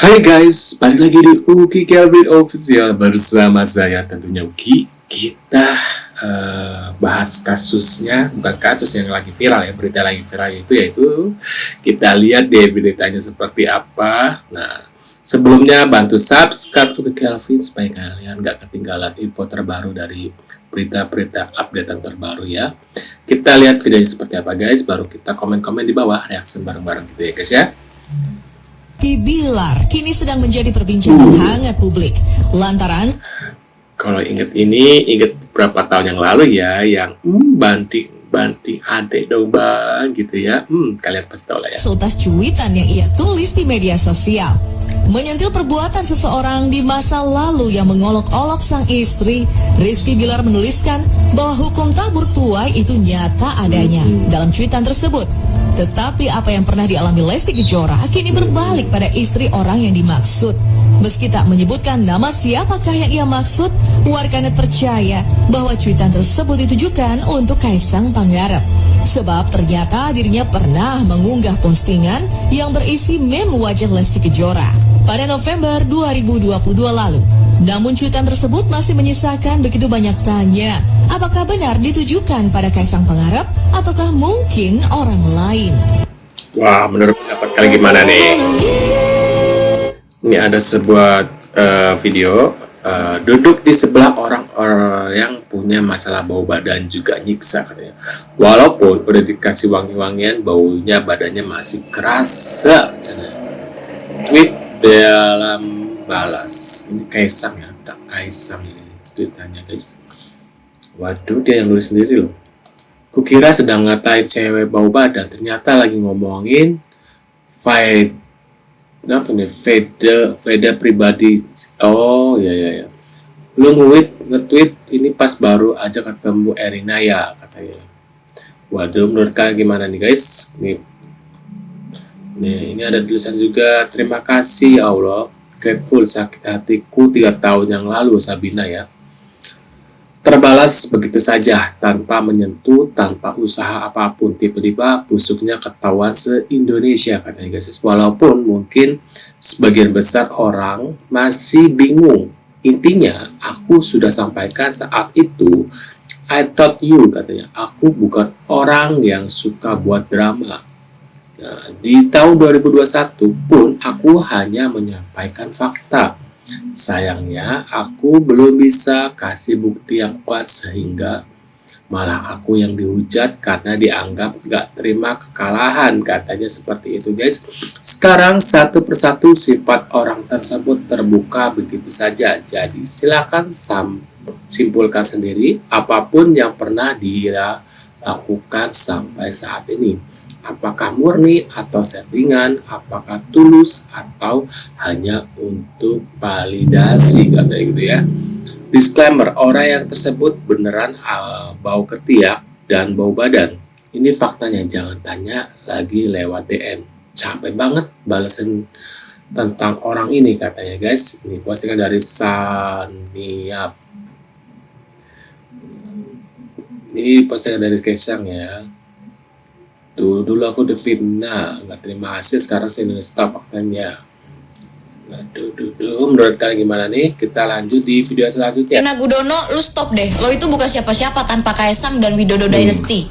Hai guys, balik lagi di Uki Kelvin Official bersama saya tentunya Uki. Kita bahas kasusnya, bukan kasus yang lagi viral ya, berita lagi viral yaitu kita lihat deh beritanya seperti apa. Nah, sebelumnya bantu subscribe Uki Kelvin supaya kalian gak ketinggalan info terbaru dari berita-berita updatean terbaru ya. Kita lihat videonya seperti apa guys, baru kita komen-komen di bawah, reaksi bareng-bareng gitu ya guys ya. Rizky Bilar kini sedang menjadi perbincangan hangat publik lantaran kalau inget berapa tahun yang lalu ya yang banting adek dong bang gitu ya, kalian pasti tahu lah ya. seutas cuitan yang ia tulis di media sosial menyentil perbuatan seseorang di masa lalu yang mengolok-olok sang istri. Rizky Bilar menuliskan bahwa hukum tabur tuai itu nyata adanya dalam cuitan tersebut. Tetapi apa yang pernah dialami Lesti Kejora kini berbalik pada istri orang yang dimaksud. Meski tak menyebutkan nama siapakah yang ia maksud, warganet percaya bahwa cuitan tersebut ditujukan untuk Kaisang Pangarep. Sebab ternyata dirinya pernah mengunggah postingan yang berisi meme wajah Lesti Kejora pada November 2022 lalu. Namun cuitan tersebut masih menyisakan begitu banyak tanya. Apakah benar ditujukan pada Kaisang Pangarep ataukah mungkin orang lain? Wah, menurut pendapat kalian gimana nih? Ini ada sebuah video duduk di sebelah orang-orang yang punya masalah bau badan juga nyiksa katanya. Walaupun udah dikasih wangi-wangian, baunya badannya masih kerasa. Tweet dalam balas. Ini Kaisang ya, tak Kaisang ini tweetannya guys. Waduh, dia yang nulis sendiri loh. Kukira sedang ngatain cewek bau badan, ternyata lagi ngomongin Veda pribadi. Oh ya. Lu nge-tweet ini pas baru aja ketemu Erina ya katanya. Waduh, menurut kalian gimana nih guys? Nih, ini ada tulisan juga, terima kasih ya Allah, grateful sakit hatiku 3 tahun yang lalu Sabina ya. Terbalas begitu saja, tanpa menyentuh, tanpa usaha apapun. Tiba-tiba busuknya ketahuan se-Indonesia katanya guys. Walaupun mungkin sebagian besar orang masih bingung. Intinya, aku sudah sampaikan saat itu, I thought you katanya. Aku bukan orang yang suka buat drama. Nah, di tahun 2021 pun aku hanya menyampaikan fakta. Sayangnya aku belum bisa kasih bukti yang kuat sehingga malah aku yang dihujat karena dianggap gak terima kekalahan katanya seperti itu guys. Sekarang satu persatu sifat orang tersebut terbuka begitu saja, jadi silakan simpulkan sendiri apapun yang pernah dia lakukan sampai saat ini. Apakah murni atau settingan, apakah tulus atau hanya untuk validasi, katanya gitu ya. Disclaimer, orang yang tersebut beneran bau ketiak dan bau badan. Ini faktanya, jangan tanya lagi lewat DM. Capek banget balesin tentang orang ini katanya guys. Ini postingan dari Saniap. Ini postingan dari Kaisang ya. Tuh, dulu aku difitnah, nggak terima hasil, sekarang saya nulis tahu faktanya. Menurut kalian gimana nih? Kita lanjut di video selanjutnya. Erina Gudono, lu stop deh. Lo itu bukan siapa-siapa tanpa Kaisang dan Widodo Dynasty.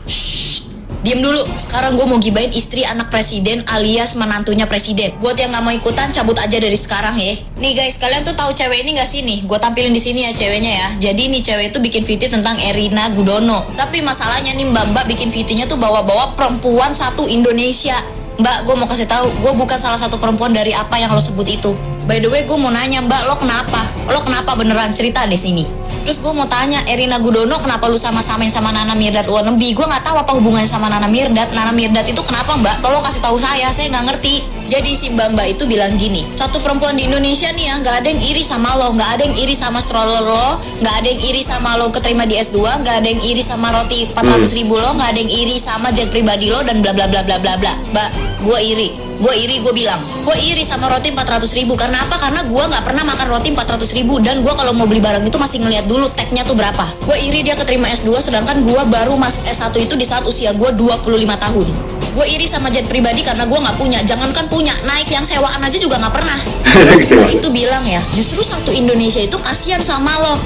Diem dulu, sekarang gue mau gibain istri anak presiden alias menantunya presiden. Buat yang gak mau ikutan, cabut aja dari sekarang ya. Nih guys, kalian tuh tahu cewek ini gak sih nih? Gue tampilin di sini ya ceweknya ya. Jadi nih cewek itu bikin VT tentang Erina Gudono. Tapi masalahnya nih mbak bikin VT-nya tuh bawa-bawa perempuan satu Indonesia. Mbak, gue mau kasih tahu, gue bukan salah satu perempuan dari apa yang lo sebut itu. By the way, gue mau nanya mbak, lo kenapa? Lo kenapa beneran cerita di sini? Terus gue mau tanya, Erina Gudono kenapa lu sama-samain sama Nana Mirdad wannabe? Gue nggak tahu apa hubungannya sama Nana Mirdad. Nana Mirdad itu kenapa mbak? Tolong kasih tahu saya nggak ngerti. Jadi si mbak itu bilang gini, satu perempuan di Indonesia nih ya, nggak ada yang iri sama lo, nggak ada yang iri sama stroller lo, nggak ada yang iri sama lo keterima di S2, nggak ada yang iri sama roti 400.000 lo, nggak ada yang iri sama jet pribadi lo dan bla bla bla bla bla bla. Mbak, gue iri, gue bilang, gue iri sama roti 400.000. Karena apa? Karena gue nggak pernah makan roti 400.000 dan gue kalau mau beli barang itu masih lihat dulu tagnya tuh berapa. Gue iri dia keterima S2 sedangkan gue baru masuk S1 itu di saat usia gue 25 tahun. Gue iri sama jet pribadi karena gue nggak punya. Jangankan punya, naik yang sewaan aja juga nggak pernah. Terus dia itu bilang ya, justru satu Indonesia itu kasihan sama lo.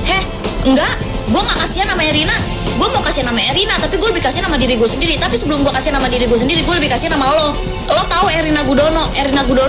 Enggak, gue nggak kasihan sama Erina. Gue mau kasih nama Erina, tapi gue lebih kasih nama diri gue sendiri. Tapi sebelum gue kasih nama diri gue sendiri, gue lebih kasih nama lo. Lo tahu Erina Gudono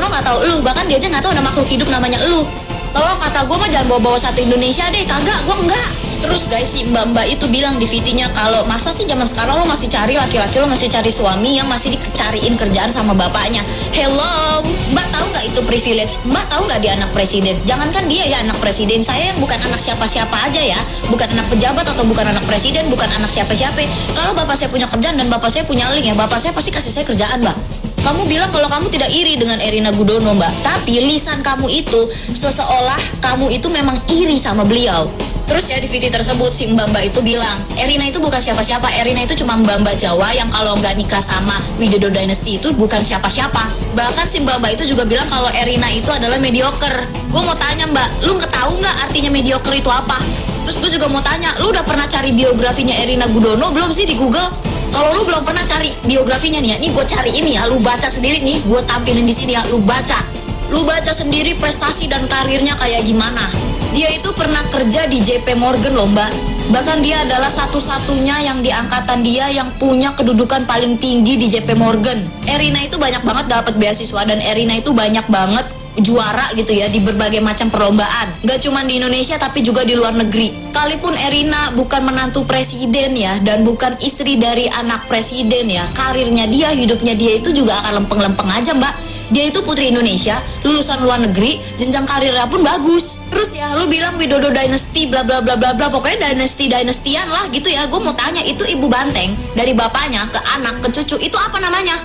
nggak tahu lu. Bahkan dia aja nggak tahu ada makhluk hidup namanya lu. Tolong kata gue mah jangan bawa-bawa satu Indonesia deh. Kagak, gue enggak. Terus guys, si mbak-mbak itu bilang di VT-nya kalau masa sih zaman sekarang lo masih cari laki-laki, lo masih cari suami yang masih dicariin kerjaan sama bapaknya. Hello, mbak tahu nggak itu privilege? Mbak tahu nggak dia anak presiden? Jangankan dia ya anak presiden, saya yang bukan anak siapa-siapa aja ya, bukan anak pejabat atau bukan anak presiden, bukan anak siapa-siapa. Kalau bapak saya punya kerjaan dan bapak saya punya link ya, bapak saya pasti kasih saya kerjaan, mbak. Kamu bilang kalau kamu tidak iri dengan Erina Gudono, mbak, tapi lisan kamu itu seseolah kamu itu memang iri sama beliau. Terus ya di video tersebut si mbak-mbak itu bilang Erina itu bukan siapa-siapa, Erina itu cuma mbak-mbak Jawa yang kalau nggak nikah sama Widodo Dynasty itu bukan siapa-siapa. Bahkan si mbak-mbak itu juga bilang kalau Erina itu adalah mediocre. Gue mau tanya mbak, lu tahu nggak artinya mediocre itu apa? Terus gue juga mau tanya, lu udah pernah cari biografinya Erina Gudono belum sih di Google? Kalau lu belum pernah cari biografinya nih ya, nih gue cari ini ya, lu baca sendiri nih, gue tampilin di sini ya, lu baca sendiri prestasi dan karirnya kayak gimana. Dia itu pernah kerja di JP Morgan loh mbak. Bahkan dia adalah satu-satunya yang di angkatan dia yang punya kedudukan paling tinggi di JP Morgan. Erina itu banyak banget dapat beasiswa dan Erina itu banyak banget juara gitu ya di berbagai macam perlombaan. Gak cuma di Indonesia tapi juga di luar negeri. Sekalipun Erina bukan menantu presiden ya dan bukan istri dari anak presiden ya, karirnya dia, hidupnya dia itu juga akan lempeng-lempeng aja mbak. Dia itu putri Indonesia, lulusan luar negeri, jenjang karirnya pun bagus. Terus ya, lu bilang Widodo Dynasty bla bla bla bla bla, pokoknya dynastian lah gitu ya. Gue mau tanya, itu ibu banteng dari bapaknya ke anak ke cucu itu apa namanya?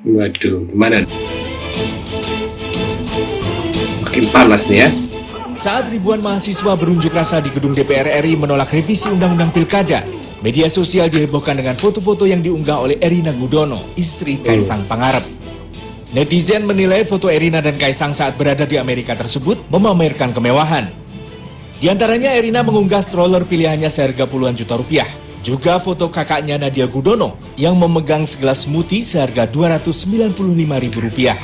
Waduh, gimana? Makin panas nih ya. Saat ribuan mahasiswa berunjuk rasa di gedung DPR RI menolak revisi Undang-Undang Pilkada, media sosial dihebohkan dengan foto-foto yang diunggah oleh Erina Gudono, istri Kaisang Pangarep. Netizen menilai foto Erina dan Kaisang saat berada di Amerika tersebut memamerkan kemewahan. Di antaranya Erina mengunggah stroller pilihannya seharga puluhan juta rupiah. Juga foto kakaknya Nadia Gudono yang memegang segelas smoothie seharga Rp295.000.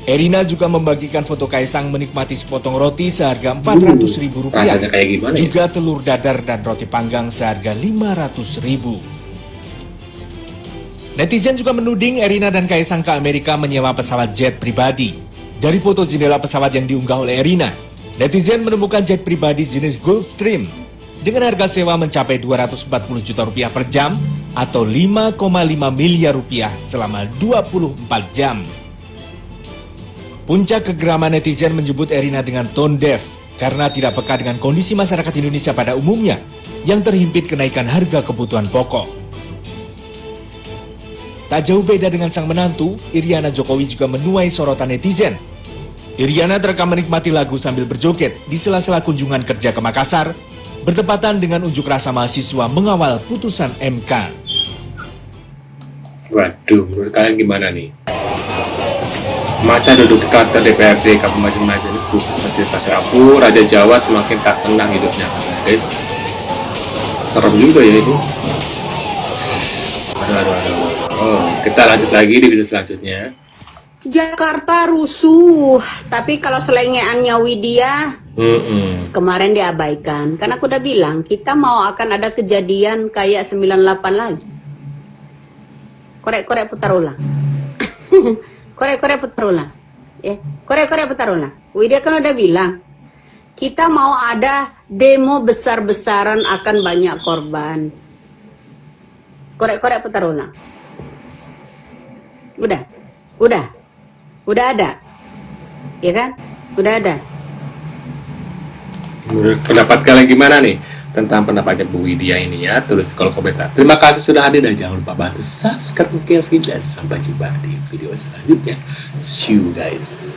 Erina juga membagikan foto Kaisang menikmati sepotong roti seharga Rp400.000. Rasanya kayak gimana ya? Juga telur dadar dan roti panggang seharga Rp500.000. Netizen juga menuding Erina dan Kaisang ke Amerika menyewa pesawat jet pribadi. Dari foto jendela pesawat yang diunggah oleh Erina, netizen menemukan jet pribadi jenis Gulfstream dengan harga sewa mencapai Rp240 juta per jam atau Rp5,5 miliar selama 24 jam. Puncak kegeraman netizen menyebut Erina dengan tone deaf karena tidak peka dengan kondisi masyarakat Indonesia pada umumnya yang terhimpit kenaikan harga kebutuhan pokok. Tak jauh beda dengan sang menantu, Iriana Jokowi juga menuai sorotan netizen. Iriana terekam menikmati lagu sambil berjoget di sela-sela kunjungan kerja ke Makassar, bertepatan dengan unjuk rasa mahasiswa mengawal putusan MK. Waduh, menurut kalian gimana nih? Masa duduk di kantor DPRD Kabupaten Majelis Pusat fasilitas rapuh, Raja Jawa semakin tak tenang hidupnya, guys. Serem juga ya itu. Aduh. Oh, kita lanjut lagi di video selanjutnya. Jakarta rusuh, tapi kalau selengeannya Widya kemarin diabaikan. Karena aku udah bilang, kita mau akan ada kejadian kayak 98 lagi. Korek-korek putar ulang. Korek-korek putar ulang. Ya, korek-korek putar ulang. Widya kan udah bilang, kita mau ada demo besar-besaran akan banyak korban. Korek-korek putar ulang. Udah ada, ya kan? Udah ada. Menurut pendapat kalian gimana nih tentang pendapatnya Bu Widya ini ya? Tulis di kolom komentar. Terima kasih sudah hadir dan jangan lupa bantu subscribe, dan sampai jumpa di video selanjutnya. See you guys.